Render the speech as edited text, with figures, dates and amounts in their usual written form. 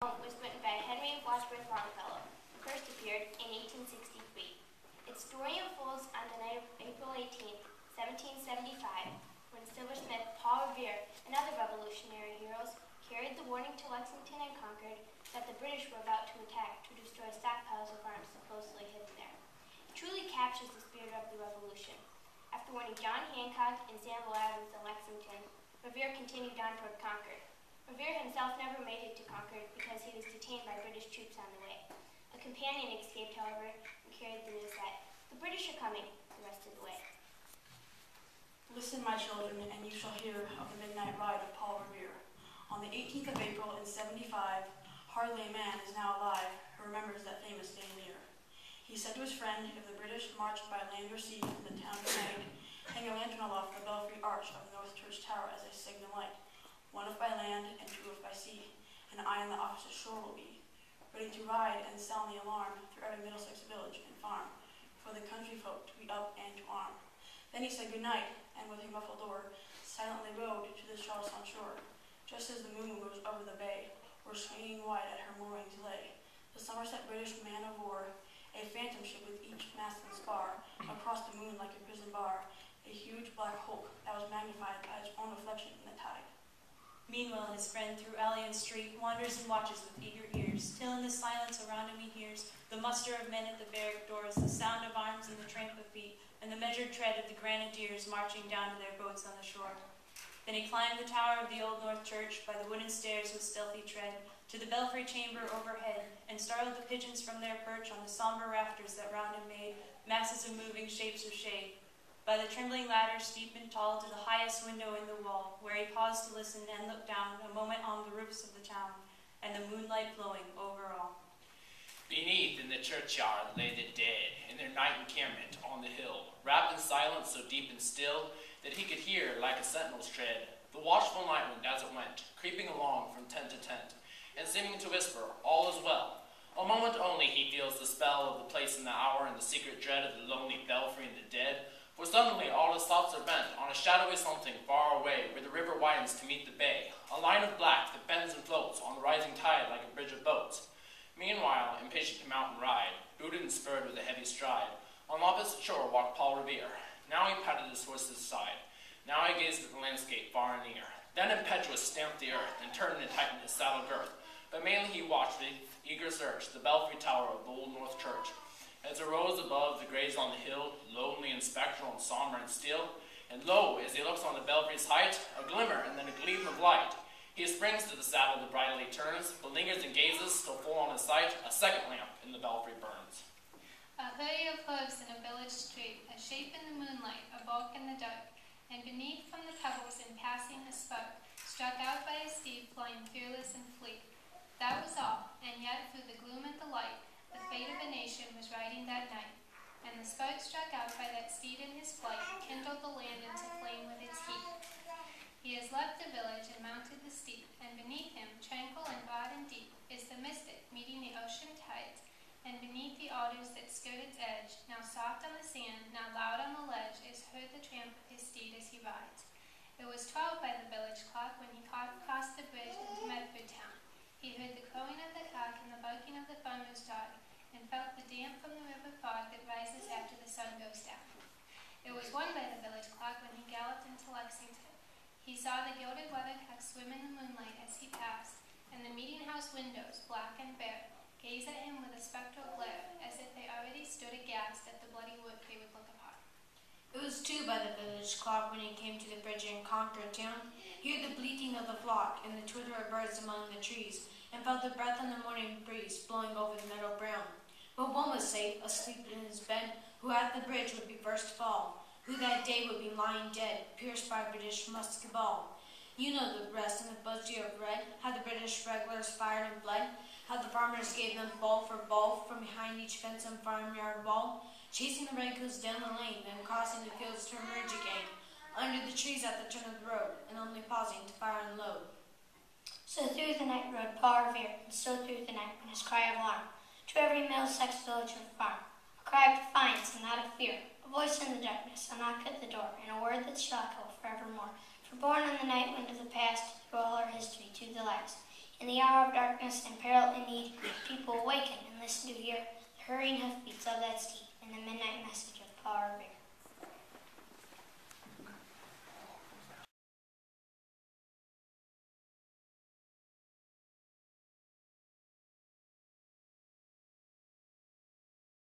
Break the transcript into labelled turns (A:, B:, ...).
A: Was written by Henry Wadsworth Longfellow, first appeared in 1863. Its story unfolds on the night of April 18, 1775, when silversmith Paul Revere and other Revolutionary heroes carried the warning to Lexington and Concord that the British were about to attack to destroy stockpiles of arms supposedly hidden there. It truly captures the spirit of the Revolution. After warning John Hancock and Samuel Adams in Lexington, Revere continued on toward Concord. Revere himself never made it to Concord because he was detained by British troops on the way. A companion escaped, however, and carried the news that the British are coming the rest of the way.
B: Listen, my children, and you shall hear of the midnight ride of Paul Revere. On the 18th of April in 75, hardly a man is now alive who remembers that famous day near. He said to his friend, if the British marched by land or sea from the town tonight, hang a lantern aloft the belfry arch of the North Church Tower as a signal light. One if by land and two if by sea, and I on the opposite shore will be, ready to ride and sound the alarm through every Middlesex village and farm, for the country folk to be up and to arm. Then he said good night, and with a muffled door, silently rowed to the Charlestown shore, just as the moon rose over the bay, where swinging wide at her moorings lay the Somerset British man of war, a phantom ship with each mast and spar, across the moon like a prison bar, a huge black hulk that was magnified by its own reflection in the tide.
C: Meanwhile, his friend through alley and street wanders and watches with eager ears, till in the silence around him he hears the muster of men at the barrack doors, the sound of arms and the tramp of feet, and the measured tread of the grenadiers marching down to their boats on the shore. Then he climbed the tower of the old North Church by the wooden stairs with stealthy tread, to the belfry chamber overhead, and startled the pigeons from their perch on the somber rafters that round him made masses of moving shapes of shade. By the trembling ladder, steep and tall, to the highest window in the wall, where he paused to listen and look down a moment on the roofs of the town, and the moonlight flowing over all.
D: Beneath in the churchyard lay the dead, in their night encampment on the hill, wrapped in silence so deep and still that he could hear, like a sentinel's tread, the watchful night wind as it went, creeping along from tent to tent, and seeming to whisper, all is well. A moment only he feels the spell of the place and the hour, and the secret dread of the lonely belfry and the dead. For suddenly all his thoughts are bent on a shadowy something far away, where the river widens to meet the bay, a line of black that bends and floats on the rising tide like a bridge of boats. Meanwhile, impatient to mount and ride, booted and spurred with a heavy stride, on the opposite shore walked Paul Revere. Now he patted his horse's side. Now he gazed at the landscape far and near. Then impetuous stamped the earth, and turned and tightened his saddle girth. But mainly he watched with eager search the belfry tower of the old North Church, as it rose above the graves on the hill, lonely and spectral and somber and still. And lo, as he looks on the belfry's height, a glimmer and then a gleam of light. He springs to the saddle, the bridle he turns, but lingers and gazes, still full on his sight, a second lamp in the belfry burns.
E: A hurry of hooves in a village street, a shape in the moonlight, a bulk in the dark, and beneath from the pebbles in passing a spark, struck out by a steed flying fearless and fleet. That was all, and yet through the gloom and the light, the fate of a nation was riding that night, and the spark struck out by that steed in his flight kindled the land into flame with its heat. He has left the village and mounted the steep, and beneath him, tranquil and broad and deep, is the mystic meeting the ocean tides, and beneath the alders that skirt its edge, now soft on the sand, now loud on the ledge, is heard the tramp of his steed as he rides. It was 12 by the village clock when he crossed the bridge into Medford town. He heard the crowing of the cock and the barking of the farmer's dog, and felt the damp from the river fog that rises after the sun goes down. It was 1 by the village clock when he galloped into Lexington. He saw the gilded weathercock swim in the moonlight as he passed, and the meeting-house windows, black and bare, gaze at him with a spectral glare, as if they already stood aghast at the bloody work they would look upon.
F: It was 2 by the village clock when he came to the bridge in Concord town. He heard the bleating of the flock and the twitter of birds among the trees, and felt the breath of the morning breeze blowing over the meadow brown. But one was safe, asleep in his bed, who at the bridge would be first to fall, who that day would be lying dead, pierced by a British musket ball. You know the rest, and the butcher of red, how the British regulars fired and bled, how the farmers gave them ball for ball from behind each fence and farmyard wall, chasing the redcoats down the lane, then crossing the fields to emerge again, under the trees at the turn of the road, and only pausing to fire and load.
G: So through the night rode Paul Revere, and so through the night went his cry of alarm, to every Middlesex village and farm, a cry of defiance and not of fear, a voice in the darkness, a knock at the door, and a word that shall echo forevermore. For born on the night wind of the past, through all our history to the last, In the hour of darkness and peril and need, people awaken and listen to hear the hurrying hoofbeats of that steed and the midnight message of Paul Revere.